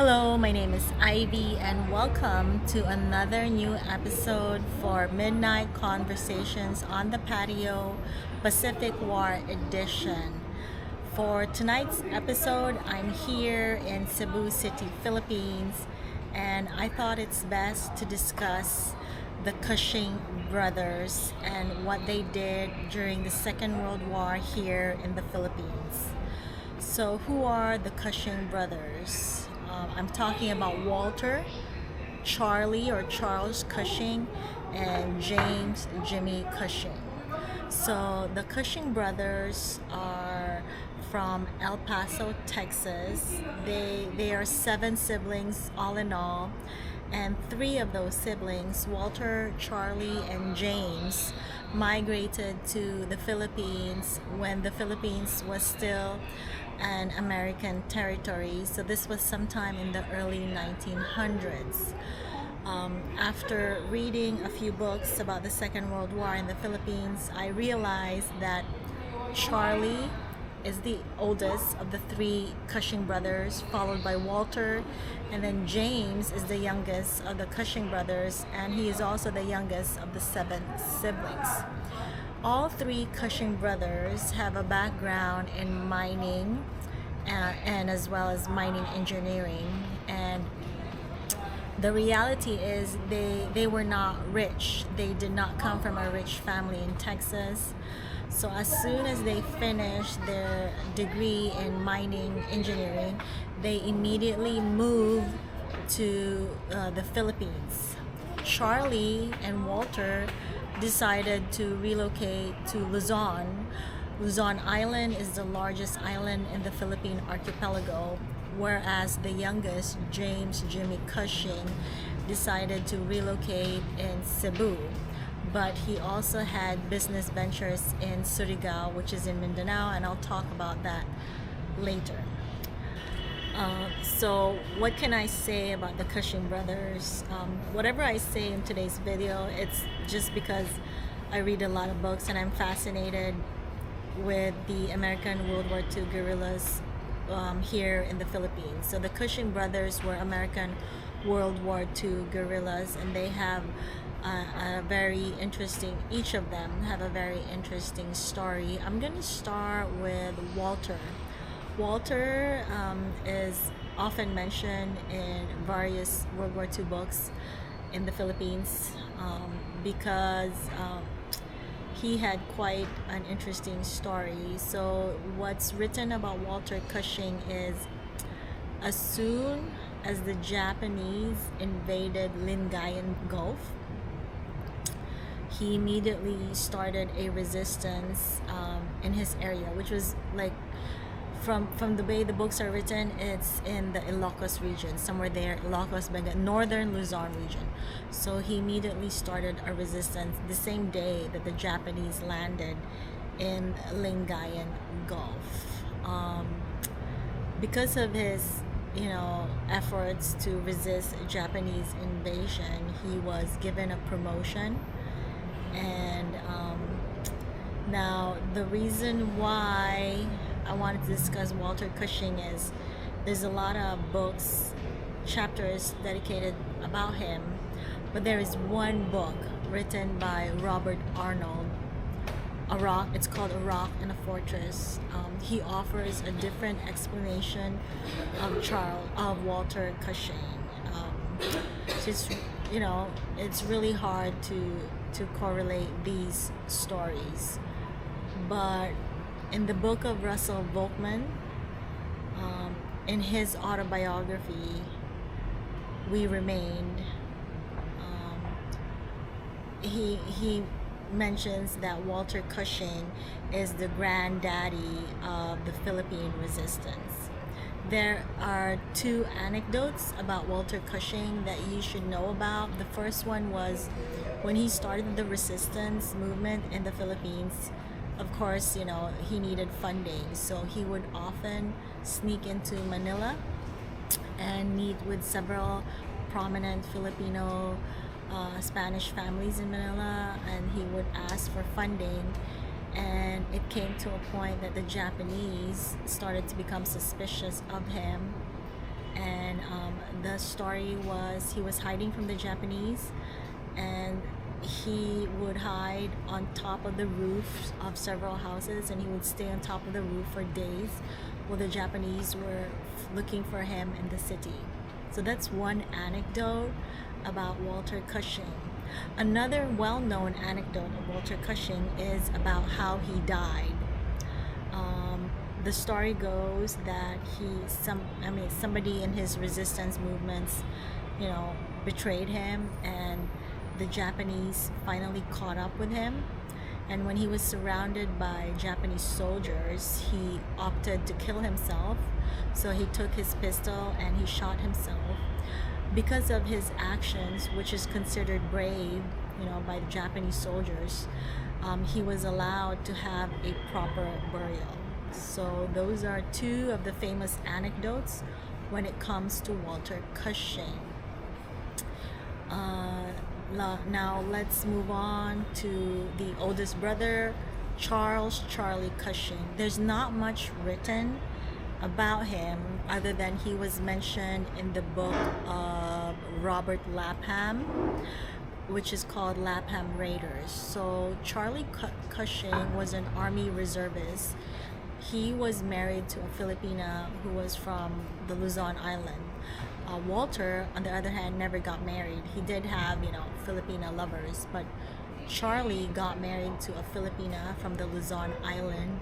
Hello, my name is Ivy, and welcome to another new episode for Midnight Conversations on the Patio Pacific War Edition. For tonight's episode, I'm here in Cebu City, Philippines, and I thought it's best to discuss the Cushing brothers and what they did during the Second World War here in the Philippines. So, who are the Cushing brothers? I'm talking about Walter, Charlie or Charles Cushing, and James Jimmy Cushing. So, the Cushing brothers are from El Paso, Texas. They are seven siblings, all in all, and three of those siblings, Walter, Charlie, and James, migrated to the Philippines when the Philippines was still an American territory. So this was sometime in the early 1900s. After reading a few books about the Second World War in the Philippines, I realized that Charlie is the oldest of the three Cushing brothers, followed by Walter, and then James is the youngest of the Cushing brothers, and he is also the youngest of the seven siblings. All three Cushing brothers have a background in mining and as well as mining engineering. And the reality is they were not rich. They did not come from a rich family in Texas. So as soon as they finished their degree in mining engineering, they immediately moved to the Philippines. Charlie and Walter decided to relocate to Luzon. Luzon Island is the largest island in the Philippine archipelago, whereas the youngest, James Jimmy Cushing, decided to relocate in Cebu. But he also had business ventures in Surigao, which is in Mindanao, and I'll talk about that later. So what can I say about the Cushing brothers? Whatever I say in today's video, it's just because I read a lot of books and I'm fascinated with the American World War II guerrillas here in the Philippines. So the Cushing brothers were American World War II guerrillas, and they have a very interesting, each of them have a very interesting story. I'm going to start with Walter. Walter is often mentioned in various World War II books in the Philippines because he had quite an interesting story. So what's written about Walter Cushing is, as soon as the Japanese invaded Lingayen Gulf, he immediately started a resistance in his area, which was like, from the way the books are written, it's in the Ilocos region, somewhere there, Ilocos, Benguet, northern Luzon region. So he immediately started a resistance the same day that the Japanese landed in Lingayen Gulf. Because of his efforts to resist Japanese invasion, he was given a promotion. And now the reason why I wanted to discuss Walter Cushing is there's a lot of books, chapters dedicated about him, but there is one book written by Robert Arnold, it's called A Rock and a Fortress. He offers a different explanation of Walter Cushing. It's really hard to correlate these stories, but in the book of Russell Volkman, in his autobiography, We Remained, he mentions that Walter Cushing is the granddaddy of the Philippine resistance. There are two anecdotes about Walter Cushing that you should know about. The first one was when he started the resistance movement in the Philippines. Of course, he needed funding, so he would often sneak into Manila and meet with several prominent Filipino Spanish families in Manila, and he would ask for funding. And it came to a point that the Japanese started to become suspicious of him, and the story was he was hiding from the Japanese, and he would hide on top of the roofs of several houses, and he would stay on top of the roof for days while the Japanese were looking for him in the city. So that's one anecdote about Walter Cushing. Another well-known anecdote of Walter Cushing is about how he died. The story goes that somebody in his resistance movements, betrayed him, and the Japanese finally caught up with him. And when he was surrounded by Japanese soldiers, he opted to kill himself. So he took his pistol and he shot himself. Because of his actions, which is considered brave, by the Japanese soldiers, he was allowed to have a proper burial. So those are two of the famous anecdotes when it comes to Walter Cushing. Now let's move on to the oldest brother, Charlie Cushing. There's not much written about him other than he was mentioned in the book of Robert Lapham, which is called Lapham Raiders. So Charlie Cushing was an army reservist. He was married to a Filipina who was from the Luzon Island. Walter, on the other hand, never got married. He did have, Filipina lovers, but Charlie got married to a Filipina from the Luzon Island,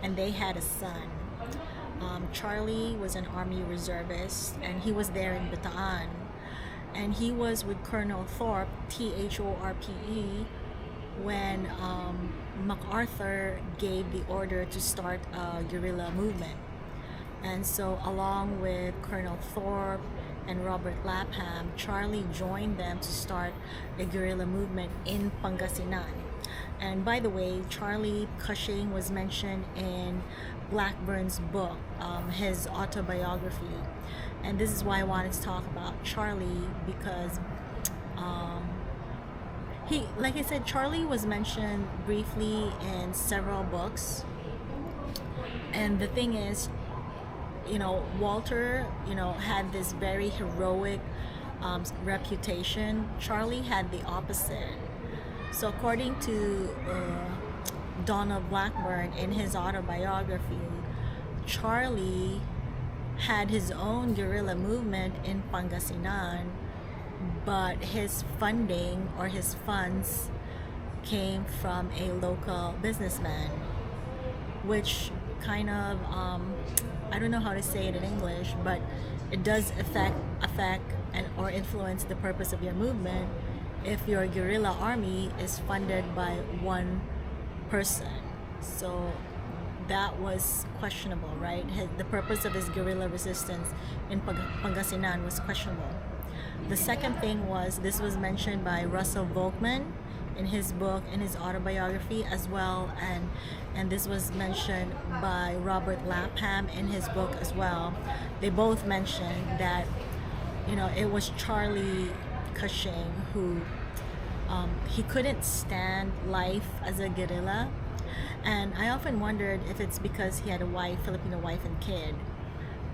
and they had a son. Charlie was an army reservist, and he was there in Bataan, and he was with Colonel Thorpe, Thorpe, when MacArthur gave the order to start a guerrilla movement. And so along with Colonel Thorpe and Robert Lapham, Charlie joined them to start a guerrilla movement in Pangasinan. And by the way, Charlie Cushing was mentioned in Blackburn's book, his autobiography. And this is why I wanted to talk about Charlie, because like I said, Charlie was mentioned briefly in several books. And the thing is, Walter, had this very heroic reputation. Charlie had the opposite. So according to Donald Blackburn in his autobiography, Charlie had his own guerrilla movement in Pangasinan, but his funding or his funds came from a local businessman, which kind of I don't know how to say it in English, but it does affect or influence the purpose of your movement if your guerrilla army is funded by one person. So that was questionable, right? The purpose of his guerrilla resistance in Pangasinan was questionable. The second thing was, this was mentioned by Russell Volkman in his book, in his autobiography as well, and this was mentioned by Robert Lapham in his book as well. They both mentioned that it was Charlie Cushing who he couldn't stand life as a guerrilla, and I often wondered if it's because he had a Filipino wife and kid,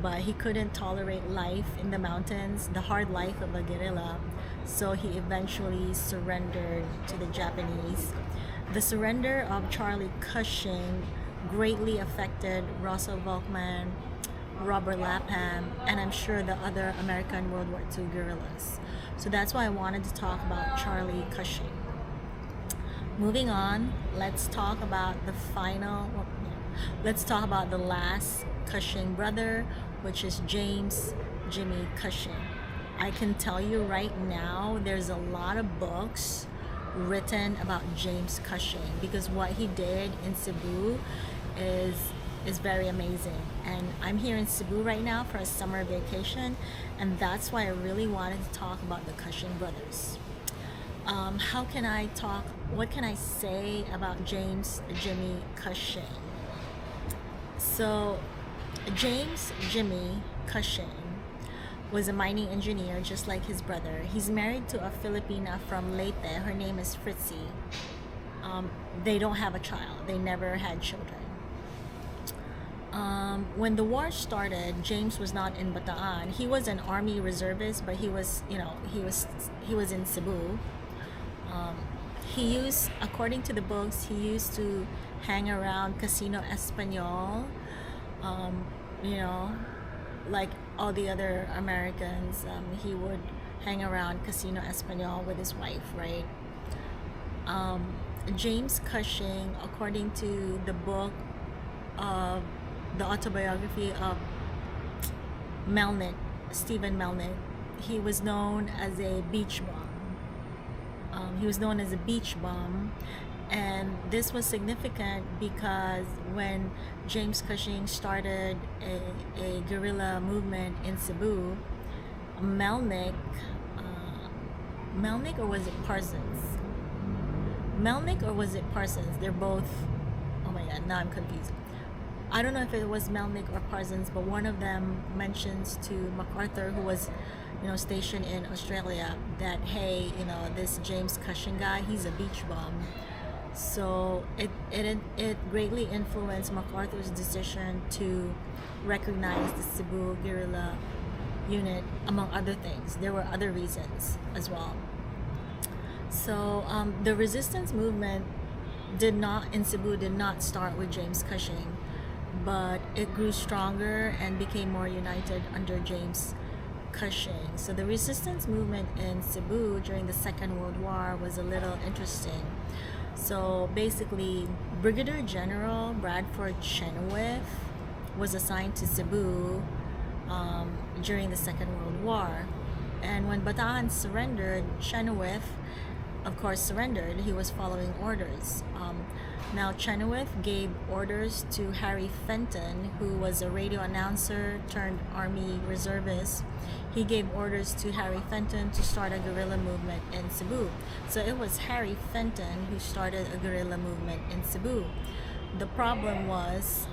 but he couldn't tolerate life in the mountains, the hard life of a guerrilla, so he eventually surrendered to the Japanese. The surrender of Charlie Cushing greatly affected Russell Volkman, Robert Lapham, and I'm sure the other American World War II guerrillas. So that's why I wanted to talk about Charlie Cushing. Moving on, let's talk about the last Cushing brother, which is James Jimmy Cushing. I can tell you right now, there's a lot of books written about James Cushing, because what he did in Cebu is very amazing. And I'm here in Cebu right now for a summer vacation, and that's why I really wanted to talk about the Cushing brothers. What can I say about James Jimmy Cushing? So James Jimmy Cushing was a mining engineer just like his brother. He's married to a Filipina from Leyte. Her name is Fritzy. They don't have a child. They never had children. When the war started, James was not in Bataan. He was an army reservist, but he was, he was in Cebu. He used, according to the books, he used to hang around Casino Espanol, um, you know, like all the other Americans. He would hang around Casino Espanol with his wife, right? Um, James Cushing, according to the book of the autobiography of Melnick, Stephen Melnick, he was known as a beach bum. He was known as a beach bum, and this was significant because when James Cushing started a guerrilla movement in Cebu, Melnick, Melnick or was it Parsons? Melnick or was it Parsons? They're both. Oh my God! Now I'm confused. I don't know if it was Melnick or Parsons, but one of them mentions to MacArthur, who was, stationed in Australia, that hey, this James Cushing guy, he's a beach bum. So it greatly influenced MacArthur's decision to recognize the Cebu guerrilla unit, among other things. There were other reasons as well. So the resistance movement in Cebu did not start with James Cushing, but it grew stronger and became more united under James Cushing. So the resistance movement in Cebu during the Second World War was a little interesting. So basically, Brigadier General Bradford Chenoweth was assigned to Cebu during the Second World War. And when Bataan surrendered, Chenoweth, of course, surrendered. He was following orders. Now, Chenoweth gave orders to Harry Fenton, who was a radio announcer turned army reservist. He gave orders to Harry Fenton to start a guerrilla movement in Cebu. So it was Harry Fenton who started a guerrilla movement in Cebu. The problem was,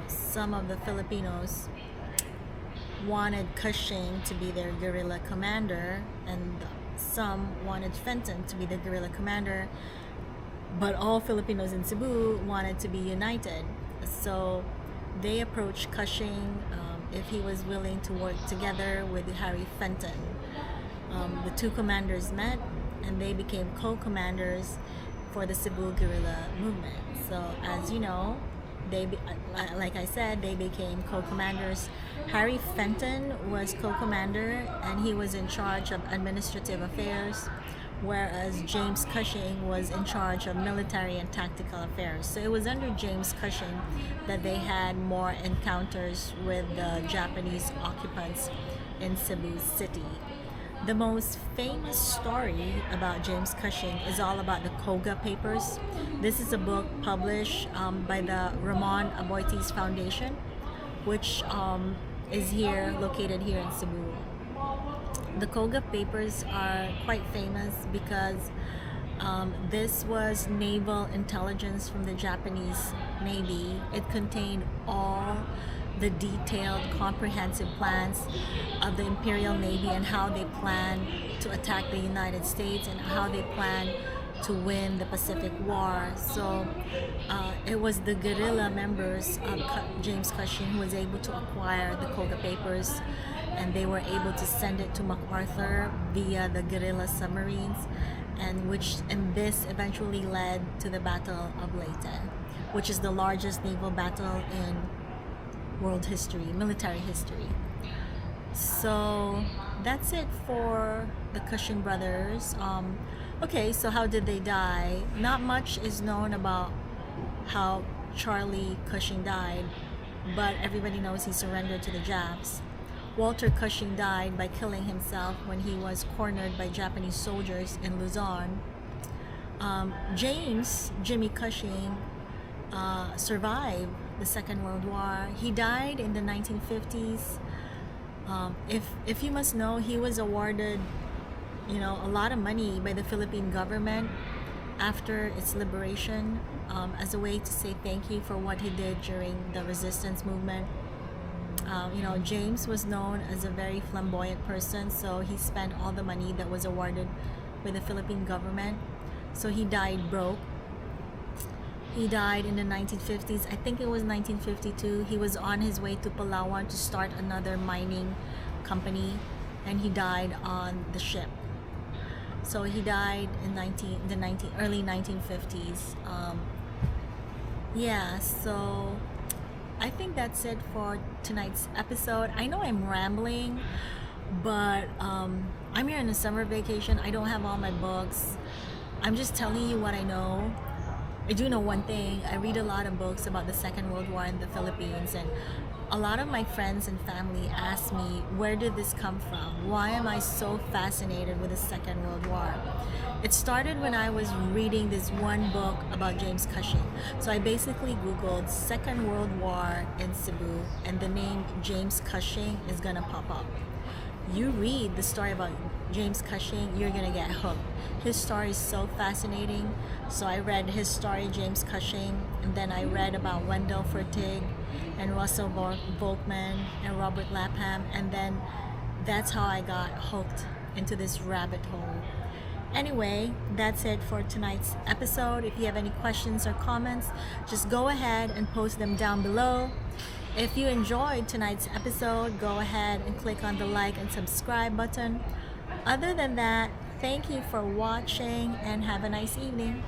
some of the Filipinos wanted Cushing to be their guerrilla commander, and some wanted Fenton to be the guerrilla commander, but all Filipinos in Cebu wanted to be united. So they approached Cushing if he was willing to work together with Harry Fenton. The two commanders met and they became co-commanders for the Cebu guerrilla movement. So as you know, like I said, they became co-commanders. Harry Fenton was co-commander and he was in charge of administrative affairs, whereas James Cushing was in charge of military and tactical affairs. So it was under James Cushing that they had more encounters with the Japanese occupants in Cebu City. The most famous story about James Cushing is all about the Koga Papers. This is a book published by the Ramon Aboitiz Foundation, which is located here in Cebu. The Koga Papers are quite famous because this was naval intelligence from the Japanese Navy. It contained all the detailed, comprehensive plans of the Imperial Navy and how they plan to attack the United States and how they plan to win the Pacific War. So it was the guerrilla members of James Cushing who was able to acquire the Koga Papers, and they were able to send it to MacArthur via the guerrilla submarines, and this eventually led to the Battle of Leyte, which is the largest naval battle in world history, military history. So that's it for the Cushing brothers. Okay, so how did they die? Not much is known about how Charlie Cushing died, but everybody knows he surrendered to the Japs. Walter Cushing died by killing himself when he was cornered by Japanese soldiers in Luzon. Jimmy Cushing, survived the Second World War. He died in the 1950s. If you must know, he was awarded a lot of money by the Philippine government after its liberation, as a way to say thank you for what he did during the resistance movement. James was known as a very flamboyant person, so he spent all the money that was awarded by the Philippine government. So he died broke. He died in the 1950s. I think it was 1952. He was on his way to Palawan to start another mining company, and he died on the ship. So he died in early 1950s. Yeah, so I think that's it for tonight's episode. I know I'm rambling, but I'm here on a summer vacation. I don't have all my books. I'm just telling you what I know. I do know one thing. I read a lot of books about the Second World War in the Philippines, and a lot of my friends and family ask me, where did this come from? Why am I so fascinated with the Second World War? It started when I was reading this one book about James Cushing. So I basically Googled Second World War in Cebu, and the name James Cushing is gonna pop up. You read the story about James Cushing, you're gonna get hooked. His story is so fascinating. So I read his story, James Cushing, and then I read about Wendell Fertig and Russell Volkman and Robert Lapham, and then that's how I got hooked into this rabbit hole. Anyway, that's it for tonight's episode. If you have any questions or comments, just go ahead and post them down below. If you enjoyed tonight's episode, go ahead and click on the like and subscribe button. Other than that, thank you for watching and have a nice evening.